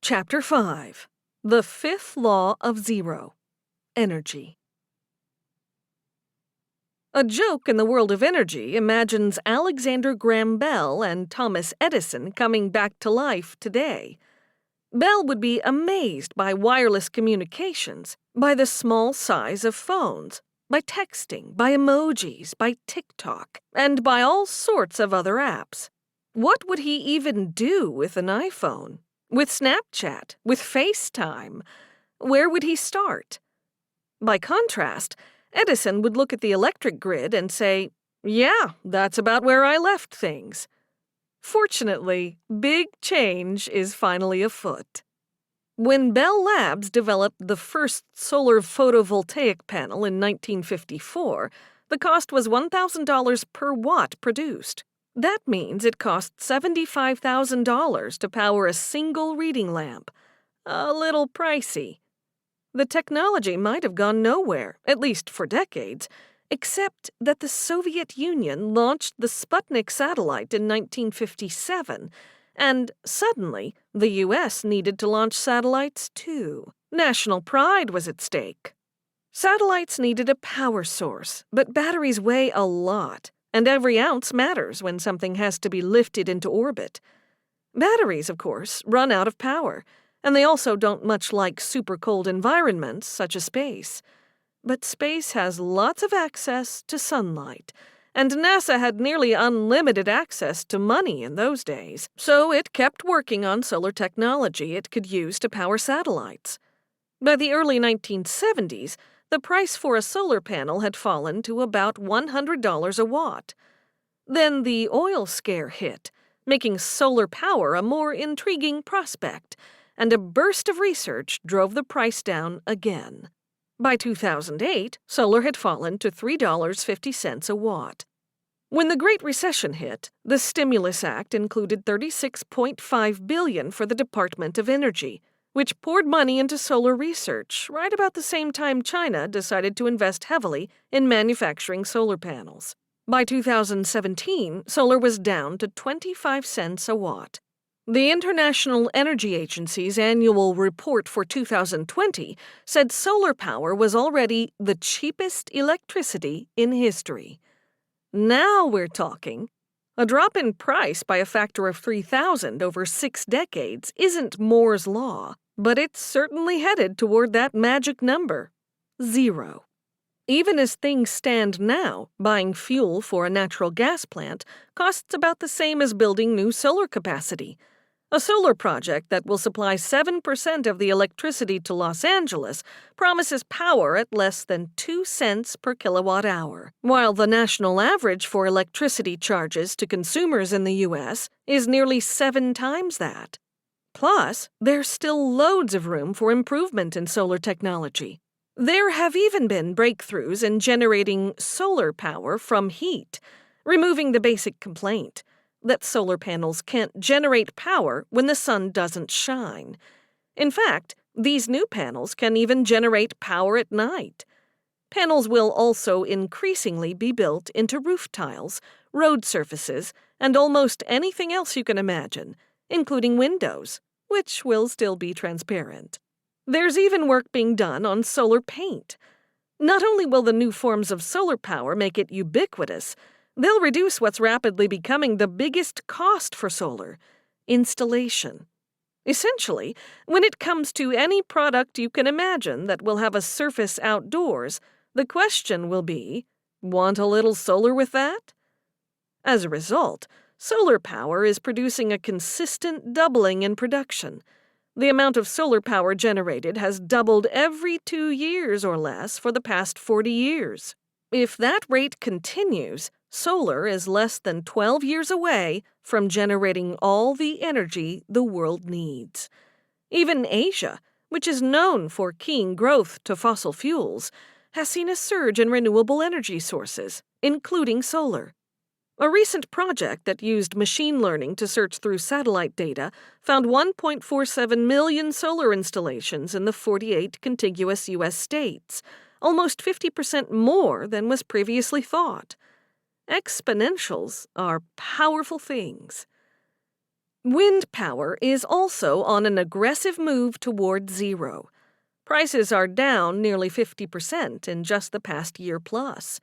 Chapter 5. The Fifth Law of Zero. Energy. A joke in the world of energy imagines Alexander Graham Bell and Thomas Edison coming back to life today. Bell would be amazed by wireless communications, by the small size of phones, by texting, by emojis, by TikTok, and by all sorts of other apps. What would he even do with an iPhone? With Snapchat? With FaceTime? Where would he start? By contrast, Edison would look at the electric grid and say, "Yeah, that's about where I left things." Fortunately, big change is finally afoot. When Bell Labs developed the first solar photovoltaic panel in 1954, the cost was $1,000 per watt produced. That means it cost $75,000 to power a single reading lamp. A little pricey. The technology might have gone nowhere, at least for decades, except that the Soviet Union launched the Sputnik satellite in 1957, and suddenly the U.S. needed to launch satellites too. National pride was at stake. Satellites needed a power source, but batteries weigh a lot, and every ounce matters when something has to be lifted into orbit. Batteries, of course, run out of power, and they also don't much like super cold environments such as space. But space has lots of access to sunlight, and NASA had nearly unlimited access to money in those days, so it kept working on solar technology it could use to power satellites. By the early 1970s, the price for a solar panel had fallen to about $100 a watt. Then the oil scare hit, making solar power a more intriguing prospect, and a burst of research drove the price down again. By 2008, solar had fallen to $3.50 a watt. When the Great Recession hit, the Stimulus Act included $36.5 billion for the Department of Energy, which poured money into solar research right about the same time China decided to invest heavily in manufacturing solar panels. By 2017, solar was down to 25 cents a watt. The International Energy Agency's annual report for 2020 said solar power was already the cheapest electricity in history. Now we're talking. A drop in price by a factor of 3,000 over 6 decades isn't Moore's Law, but it's certainly headed toward that magic number, 0. Even as things stand now, buying fuel for a natural gas plant costs about the same as building new solar capacity. A solar project that will supply 7% of the electricity to Los Angeles promises power at less than 2 cents per kilowatt hour, while the national average for electricity charges to consumers in the U.S. is nearly 7 times that. Plus, there's still loads of room for improvement in solar technology. There have even been breakthroughs in generating solar power from heat, removing the basic complaint that solar panels can't generate power when the sun doesn't shine. In fact, these new panels can even generate power at night. Panels will also increasingly be built into roof tiles, road surfaces, and almost anything else you can imagine, including windows, which will still be transparent. There's even work being done on solar paint. Not only will the new forms of solar power make it ubiquitous, they'll reduce what's rapidly becoming the biggest cost for solar: installation. Essentially, when it comes to any product you can imagine that will have a surface outdoors, the question will be, want a little solar with that? As a result, solar power is producing a consistent doubling in production. The amount of solar power generated has doubled every 2 years or less for the past 40 years. If that rate continues, solar is less than 12 years away from generating all the energy the world needs. Even Asia, which is known for keying growth to fossil fuels, has seen a surge in renewable energy sources, including solar. A recent project that used machine learning to search through satellite data found 1.47 million solar installations in the 48 contiguous U.S. states, almost 50% more than was previously thought. Exponentials are powerful things. Wind power is also on an aggressive move toward zero. Prices are down nearly 50% in just the past year plus.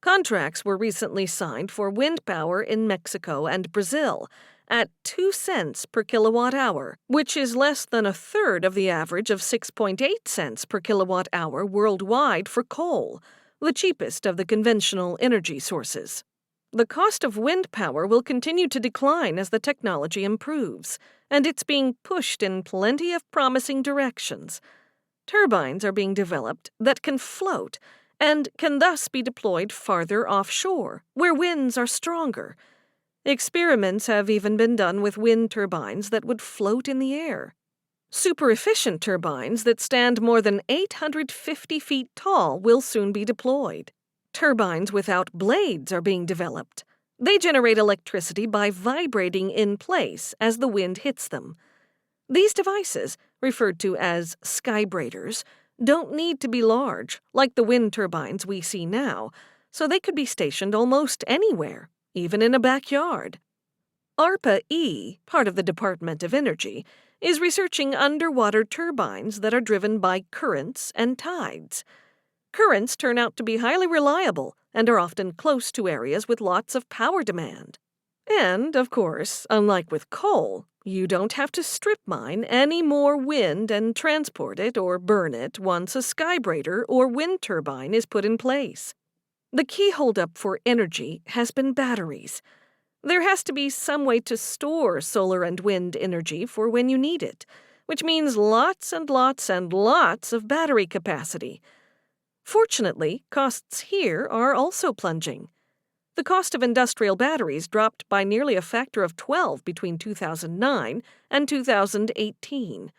Contracts were recently signed for wind power in Mexico and Brazil at 2 cents per kilowatt hour, which is less than a third of the average of 6.8 cents per kilowatt hour worldwide for coal, the cheapest of the conventional energy sources. The cost of wind power will continue to decline as the technology improves, and it's being pushed in plenty of promising directions. Turbines are being developed that can float and can thus be deployed farther offshore, where winds are stronger. Experiments have even been done with wind turbines that would float in the air. Super-efficient turbines that stand more than 850 feet tall will soon be deployed. Turbines without blades are being developed. They generate electricity by vibrating in place as the wind hits them. These devices, referred to as skybraders, don't need to be large, like the wind turbines we see now, so they could be stationed almost anywhere, even in a backyard. ARPA-E, part of the Department of Energy, is researching underwater turbines that are driven by currents and tides. Currents turn out to be highly reliable and are often close to areas with lots of power demand. And, of course, unlike with coal, you don't have to strip mine any more wind and transport it or burn it once a skybrader or wind turbine is put in place. The key holdup for energy has been batteries. There has to be some way to store solar and wind energy for when you need it, which means lots and lots and lots of battery capacity. Fortunately, costs here are also plunging. The cost of industrial batteries dropped by nearly a factor of 12 between 2009 and 2018.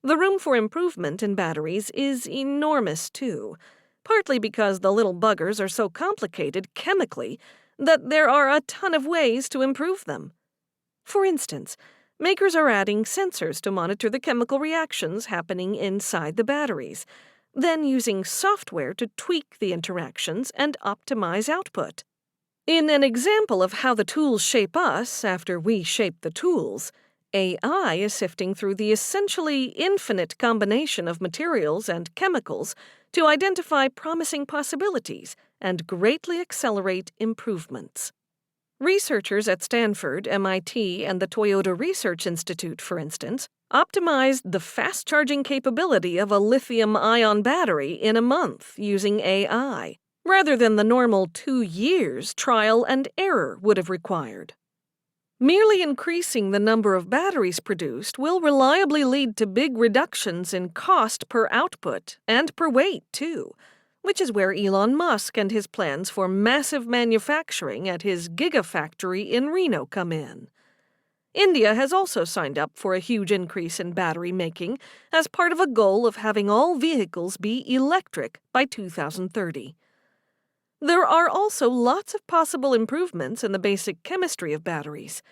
The room for improvement in batteries is enormous, too, partly because the little buggers are so complicated chemically that there are a ton of ways to improve them. For instance, makers are adding sensors to monitor the chemical reactions happening inside the batteries, then using software to tweak the interactions and optimize output. In an example of how the tools shape us after we shape the tools, AI is sifting through the essentially infinite combination of materials and chemicals to identify promising possibilities and greatly accelerate improvements. Researchers at Stanford, MIT, and the Toyota Research Institute, for instance, optimized the fast-charging capability of a lithium-ion battery in a month using AI, rather than the normal 2 years trial and error would have required. Merely increasing the number of batteries produced will reliably lead to big reductions in cost per output and per weight, too, which is where Elon Musk and his plans for massive manufacturing at his gigafactory in Reno come in. India has also signed up for a huge increase in battery making as part of a goal of having all vehicles be electric by 2030. There are also lots of possible improvements in the basic chemistry of batteries.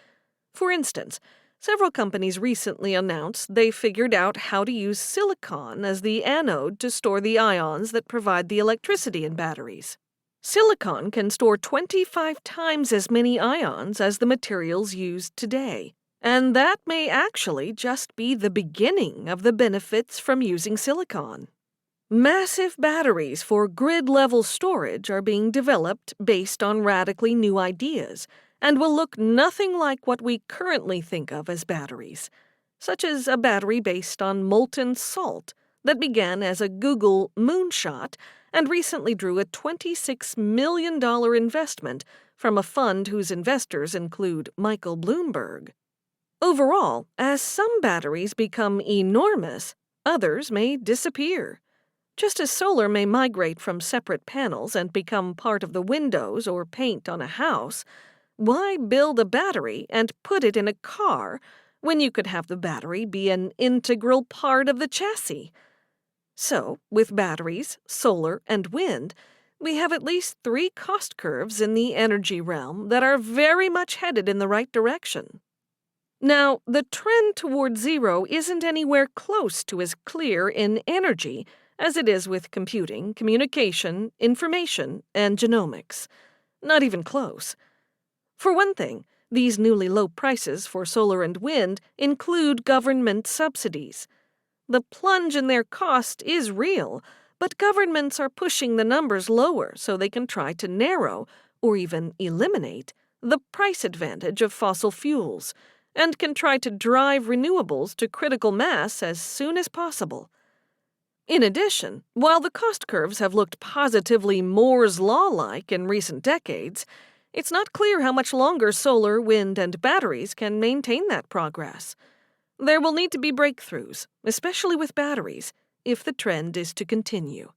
For instance, several companies recently announced they figured out how to use silicon as the anode to store the ions that provide the electricity in batteries. Silicon can store 25 times as many ions as the materials used today, and that may actually just be the beginning of the benefits from using silicon. Massive batteries for grid-level storage are being developed based on radically new ideas and will look nothing like what we currently think of as batteries, such as a battery based on molten salt that began as a Google moonshot and recently drew a $26 million investment from a fund whose investors include Michael Bloomberg. Overall, as some batteries become enormous, others may disappear. Just as solar may migrate from separate panels and become part of the windows or paint on a house, why build a battery and put it in a car when you could have the battery be an integral part of the chassis? So, with batteries, solar, and wind, we have at least 3 cost curves in the energy realm that are very much headed in the right direction. Now, the trend toward zero isn't anywhere close to as clear in energy as it is with computing, communication, information, and genomics. Not even close. For one thing, These newly low prices for solar and wind include government subsidies. The plunge in their cost is real, but governments are pushing the numbers lower so they can try to narrow, or even eliminate, the price advantage of fossil fuels, and can try to drive renewables to critical mass as soon as possible. In addition, while the cost curves have looked positively Moore's Law-like in recent decades, it's not clear how much longer solar, wind, and batteries can maintain that progress. There will need to be breakthroughs, especially with batteries, if the trend is to continue.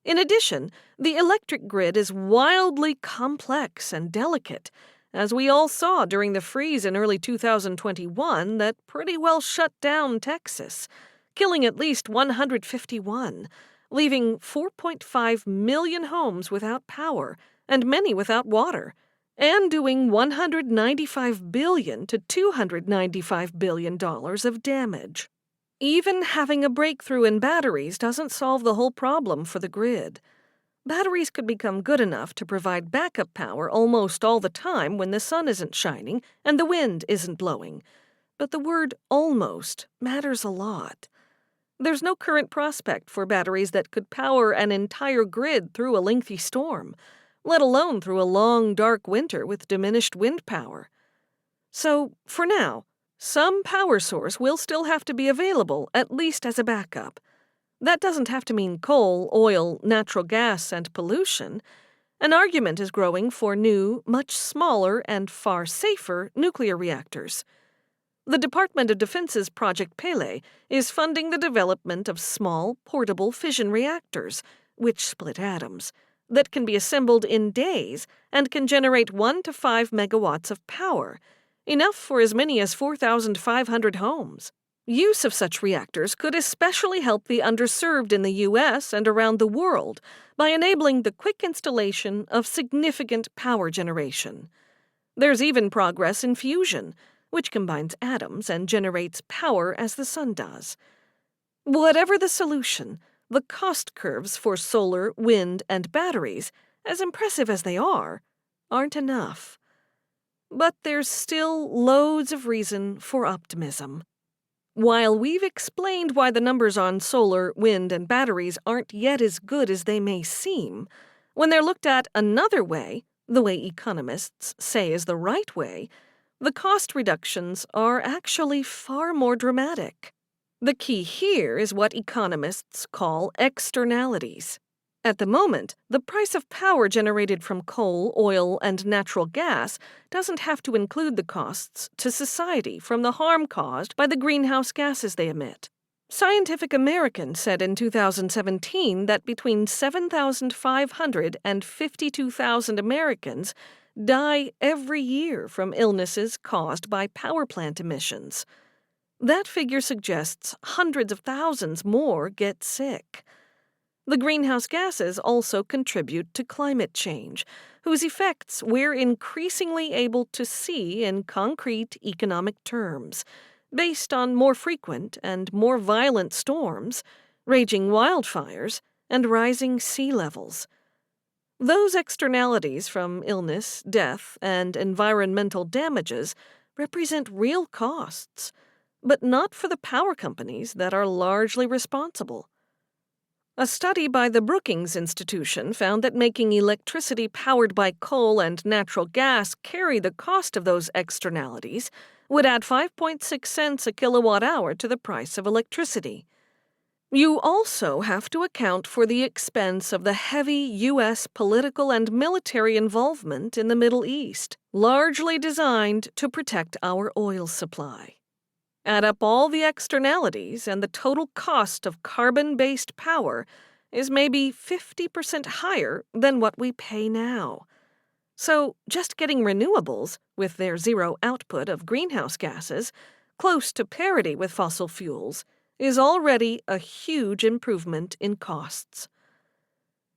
In addition, the electric grid is wildly complex and delicate, as we all saw during the freeze in early 2021 that pretty well shut down Texas, killing at least 151, leaving 4.5 million homes without power and many without water, and doing $195 billion to $295 billion of damage. Even having a breakthrough in batteries doesn't solve the whole problem for the grid. Batteries could become good enough to provide backup power almost all the time when the sun isn't shining and the wind isn't blowing. But the word almost matters a lot. There's no current prospect for batteries that could power an entire grid through a lengthy storm, let alone through a long, dark winter with diminished wind power. So, for now, some power source will still have to be available, at least as a backup. That doesn't have to mean coal, oil, natural gas, and pollution. An argument is growing for new, much smaller, and far safer nuclear reactors. The Department of Defense's Project Pele is funding the development of small, portable fission reactors, which split atoms, that can be assembled in days and can generate 1 to 5 megawatts of power, enough for as many as 4,500 homes. Use of such reactors could especially help the underserved in the U.S. and around the world by enabling the quick installation of significant power generation. There's even progress in fusion, which combines atoms and generates power as the sun does. Whatever the solution, the cost curves for solar, wind, and batteries, as impressive as they are, aren't enough. But there's still loads of reason for optimism. While we've explained why the numbers on solar, wind, and batteries aren't yet as good as they may seem, when they're looked at another way, the way economists say is the right way, the cost reductions are actually far more dramatic. The key here is what economists call externalities. At the moment, the price of power generated from coal, oil, and natural gas doesn't have to include the costs to society from the harm caused by the greenhouse gases they emit. Scientific American said in 2017 that between 7,500 and 52,000 Americans die every year from illnesses caused by power plant emissions. That figure suggests hundreds of thousands more get sick. The greenhouse gases also contribute to climate change, whose effects we're increasingly able to see in concrete economic terms, based on more frequent and more violent storms, raging wildfires, and rising sea levels. Those externalities from illness, death, and environmental damages represent real costs, but not for the power companies that are largely responsible. A study by the Brookings Institution found that making electricity powered by coal and natural gas carry the cost of those externalities would add 5.6 cents a kilowatt hour to the price of electricity. You also have to account for the expense of the heavy U.S. political and military involvement in the Middle East, largely designed to protect our oil supply. Add up all the externalities, and the total cost of carbon-based power is maybe 50% higher than what we pay now. So just getting renewables, with their zero output of greenhouse gases, close to parity with fossil fuels, is already a huge improvement in costs.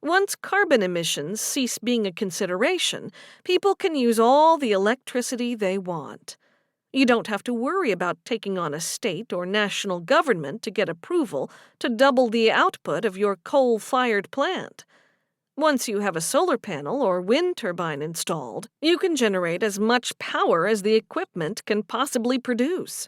Once carbon emissions cease being a consideration, people can use all the electricity they want. You don't have to worry about taking on a state or national government to get approval to double the output of your coal-fired plant. Once you have a solar panel or wind turbine installed, you can generate as much power as the equipment can possibly produce.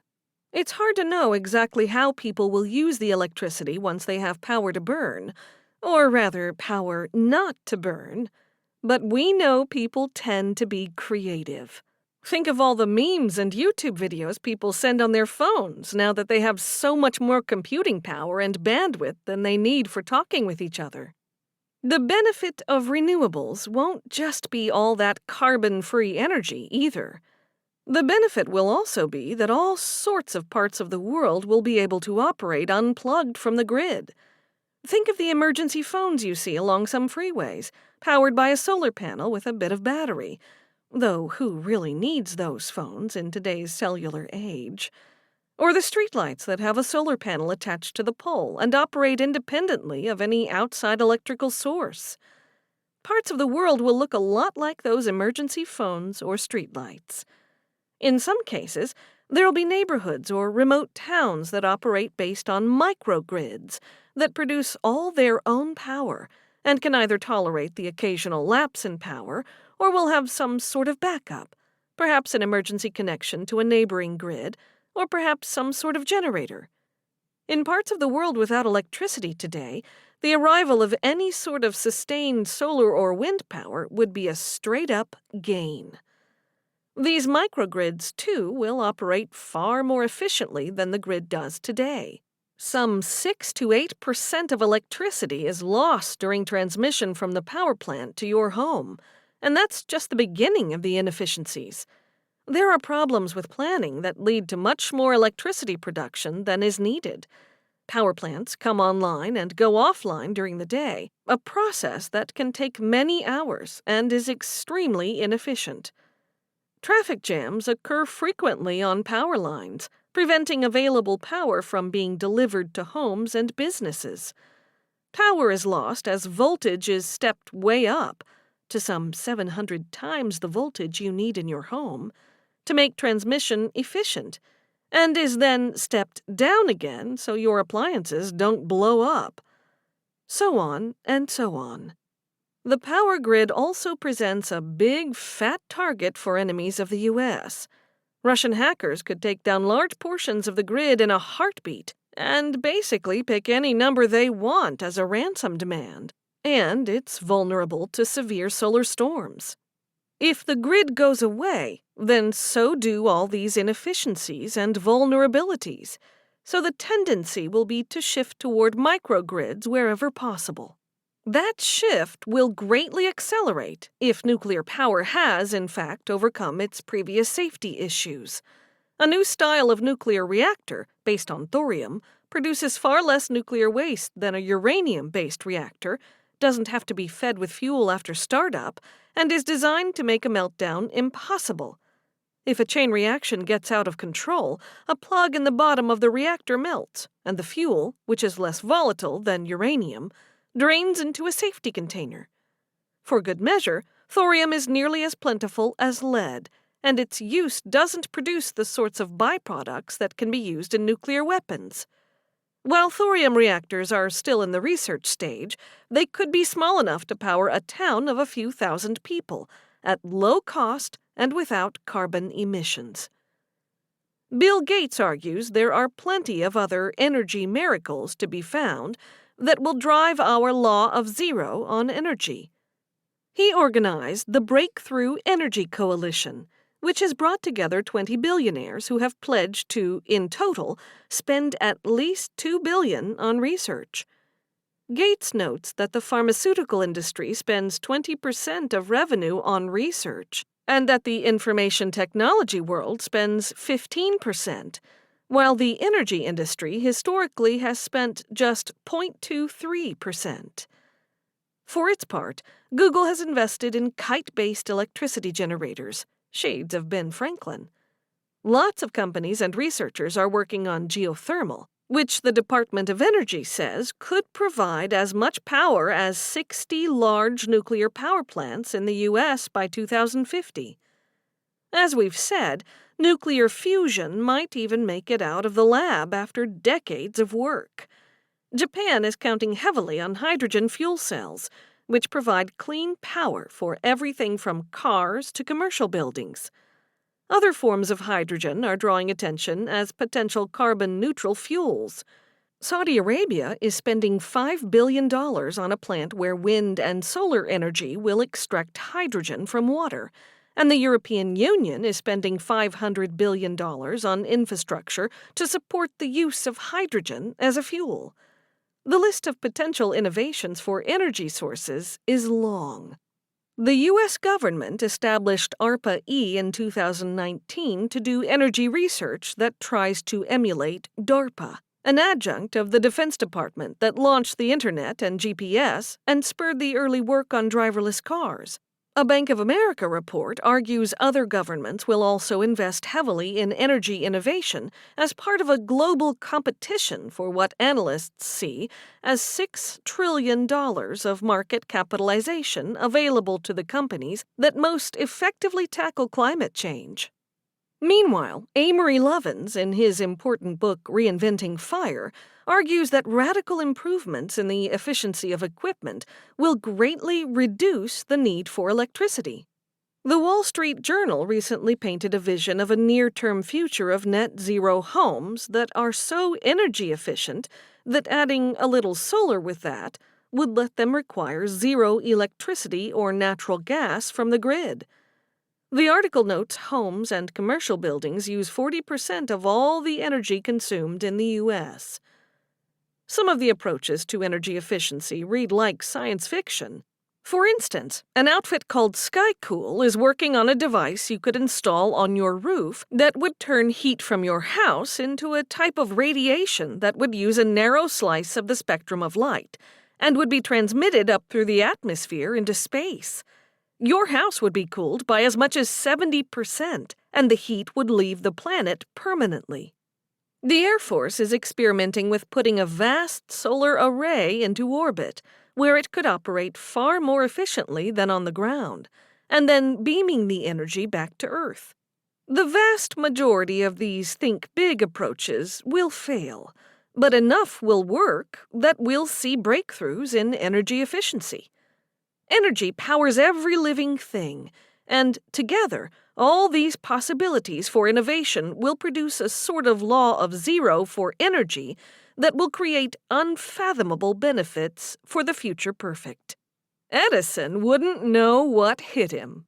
It's hard to know exactly how people will use the electricity once they have power to burn, or rather, power not to burn. But we know people tend to be creative. Think of all the memes and YouTube videos people send on their phones now that they have so much more computing power and bandwidth than they need for talking with each other. The benefit of renewables won't just be all that carbon-free energy either. The benefit will also be that all sorts of parts of the world will be able to operate unplugged from the grid. Think of the emergency phones you see along some freeways, powered by a solar panel with a bit of battery. Though who really needs those phones in today's cellular age? Or the streetlights that have a solar panel attached to the pole and operate independently of any outside electrical source. Parts of the world will look a lot like those emergency phones or streetlights. In some cases, there'll be neighborhoods or remote towns that operate based on microgrids that produce all their own power and can either tolerate the occasional lapse in power or will have some sort of backup, perhaps an emergency connection to a neighboring grid, or perhaps some sort of generator. In parts of the world without electricity today, the arrival of any sort of sustained solar or wind power would be a straight-up gain. These microgrids, too, will operate far more efficiently than the grid does today. Some 6 to 8% of electricity is lost during transmission from the power plant to your home, and that's just the beginning of the inefficiencies. There are problems with planning that lead to much more electricity production than is needed. Power plants come online and go offline during the day, a process that can take many hours and is extremely inefficient. Traffic jams occur frequently on power lines, preventing available power from being delivered to homes and businesses. Power is lost as voltage is stepped way up, to some 700 times the voltage you need in your home, to make transmission efficient, and is then stepped down again so your appliances don't blow up. So on and so on. The power grid also presents a big, fat target for enemies of the U.S. Russian hackers could take down large portions of the grid in a heartbeat and basically pick any number they want as a ransom demand, and it's vulnerable to severe solar storms. If the grid goes away, then so do all these inefficiencies and vulnerabilities, so the tendency will be to shift toward microgrids wherever possible. That shift will greatly accelerate if nuclear power has, in fact, overcome its previous safety issues. A new style of nuclear reactor, based on thorium, produces far less nuclear waste than a uranium-based reactor, doesn't have to be fed with fuel after startup, and is designed to make a meltdown impossible. If a chain reaction gets out of control, a plug in the bottom of the reactor melts, and the fuel, which is less volatile than uranium, drains into a safety container. For good measure, thorium is nearly as plentiful as lead, and its use doesn't produce the sorts of byproducts that can be used in nuclear weapons. While thorium reactors are still in the research stage, they could be small enough to power a town of a few thousand people, at low cost and without carbon emissions. Bill Gates argues there are plenty of other energy miracles to be found that will drive our law of zero on energy. He organized the Breakthrough Energy Coalition, which has brought together 20 billionaires who have pledged to, in total, spend at least $2 billion on research. Gates notes that the pharmaceutical industry spends 20% of revenue on research, and that the information technology world spends 15%, while the energy industry historically has spent just 0.23%. For its part, Google has invested in kite-based electricity generators, shades of Ben Franklin. Lots of companies and researchers are working on geothermal, which the Department of Energy says could provide as much power as 60 large nuclear power plants in the U.S. by 2050. As we've said, nuclear fusion might even make it out of the lab after decades of work. Japan is counting heavily on hydrogen fuel cells, which provide clean power for everything from cars to commercial buildings. Other forms of hydrogen are drawing attention as potential carbon-neutral fuels. Saudi Arabia is spending $5 billion on a plant where wind and solar energy will extract hydrogen from water, and the European Union is spending $500 billion on infrastructure to support the use of hydrogen as a fuel. The list of potential innovations for energy sources is long. The U.S. government established ARPA-E in 2019 to do energy research that tries to emulate DARPA, an adjunct of the Defense Department that launched the Internet and GPS and spurred the early work on driverless cars. A Bank of America report argues other governments will also invest heavily in energy innovation as part of a global competition for what analysts see as $6 trillion of market capitalization available to the companies that most effectively tackle climate change. Meanwhile, Amory Lovins, in his important book Reinventing Fire, argues that radical improvements in the efficiency of equipment will greatly reduce the need for electricity. The Wall Street Journal recently painted a vision of a near-term future of net-zero homes that are so energy efficient that adding a little solar with that would let them require zero electricity or natural gas from the grid. The article notes homes and commercial buildings use 40% of all the energy consumed in the U.S. Some of the approaches to energy efficiency read like science fiction. For instance, an outfit called SkyCool is working on a device you could install on your roof that would turn heat from your house into a type of radiation that would use a narrow slice of the spectrum of light and would be transmitted up through the atmosphere into space. Your house would be cooled by as much as 70%, and the heat would leave the planet permanently. The Air Force is experimenting with putting a vast solar array into orbit, where it could operate far more efficiently than on the ground, and then beaming the energy back to Earth. The vast majority of these think big approaches will fail, but enough will work that we'll see breakthroughs in energy efficiency. Energy powers every living thing, and together, all these possibilities for innovation will produce a sort of law of zero for energy that will create unfathomable benefits for the future perfect. Edison wouldn't know what hit him.